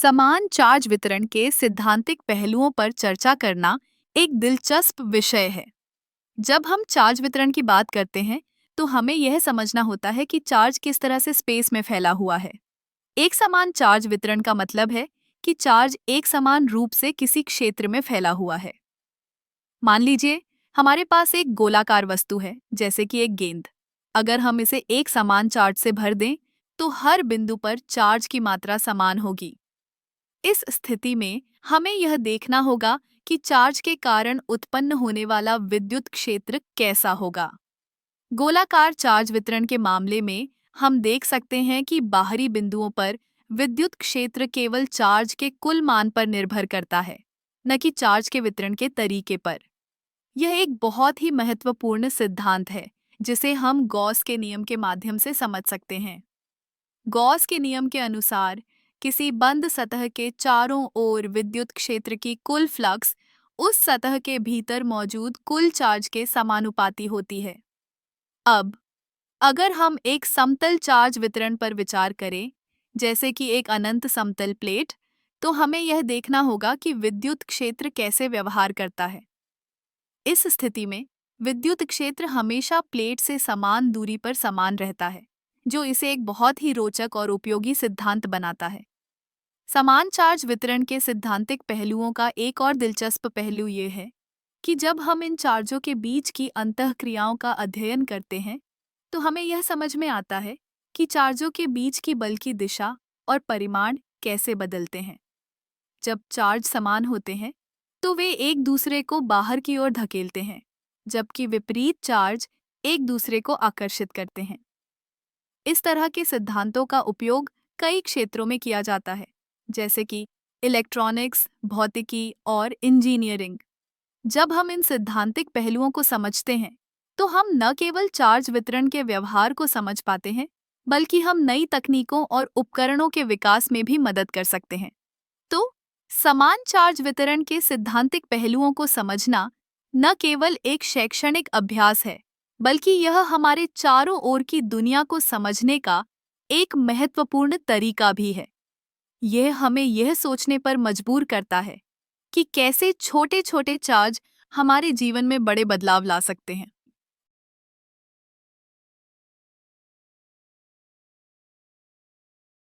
समान चार्ज वितरण के सिद्धांतिक पहलुओं पर चर्चा करना एक दिलचस्प विषय है। जब हम चार्ज वितरण की बात करते हैं, तो हमें यह समझना होता है कि चार्ज किस तरह से स्पेस में फैला हुआ है। एक समान चार्ज वितरण का मतलब है कि चार्ज एक समान रूप से किसी क्षेत्र में फैला हुआ है। मान लीजिए, हमारे पास एक गोलाकार वस्तु है, जैसे कि एक गेंद। अगर हम इसे एक समान चार्ज से भर दें, तो हर बिंदु पर चार्ज की मात्रा समान होगी। इस स्थिति में हमें यह देखना होगा कि चार्ज के कारण उत्पन्न होने वाला विद्युत क्षेत्र कैसा होगा। गोलाकार चार्ज वितरण के मामले में हम देख सकते हैं कि बाहरी बिंदुओं पर विद्युत क्षेत्र केवल चार्ज के कुल मान पर निर्भर करता है, न कि चार्ज के वितरण के तरीके पर। यह एक बहुत ही महत्वपूर्ण सिद्धांत है, जिसे हम गॉस के नियम के माध्यम से समझ सकते हैं। गॉस के नियम के अनुसार किसी बंद सतह के चारों ओर विद्युत क्षेत्र की कुल फ्लक्स उस सतह के भीतर मौजूद कुल चार्ज के समानुपाती होती है। अब अगर हम एक समतल चार्ज वितरण पर विचार करें, जैसे कि एक अनंत समतल प्लेट, तो हमें यह देखना होगा कि विद्युत क्षेत्र कैसे व्यवहार करता है। इस स्थिति में विद्युत क्षेत्र हमेशा प्लेट से समान दूरी पर समान रहता है, जो इसे एक बहुत ही रोचक और उपयोगी सिद्धांत बनाता है। समान चार्ज वितरण के सिद्धांतिक पहलुओं का एक और दिलचस्प पहलू ये है कि जब हम इन चार्जों के बीच की अंतःक्रियाओं का अध्ययन करते हैं, तो हमें यह समझ में आता है कि चार्जों के बीच की बल की दिशा और परिमाण कैसे बदलते हैं। जब चार्ज समान होते हैं, तो वे एक दूसरे को बाहर की ओर धकेलते हैं, जबकि विपरीत चार्ज एक दूसरे को आकर्षित करते हैं। इस तरह के सिद्धांतों का उपयोग कई क्षेत्रों में किया जाता है, जैसे कि इलेक्ट्रॉनिक्स, भौतिकी और इंजीनियरिंग। जब हम इन सिद्धांतिक पहलुओं को समझते हैं, तो हम न केवल चार्ज वितरण के व्यवहार को समझ पाते हैं, बल्कि हम नई तकनीकों और उपकरणों के विकास में भी मदद कर सकते हैं। तो समान चार्ज वितरण के सिद्धांतिक पहलुओं को समझना न केवल एक शैक्षणिक अभ्यास है, बल्कि यह हमारे चारों ओर की दुनिया को समझने का एक महत्वपूर्ण तरीका भी है। यह हमें यह सोचने पर मजबूर करता है कि कैसे छोटे छोटे चार्ज हमारे जीवन में बड़े बदलाव ला सकते हैं।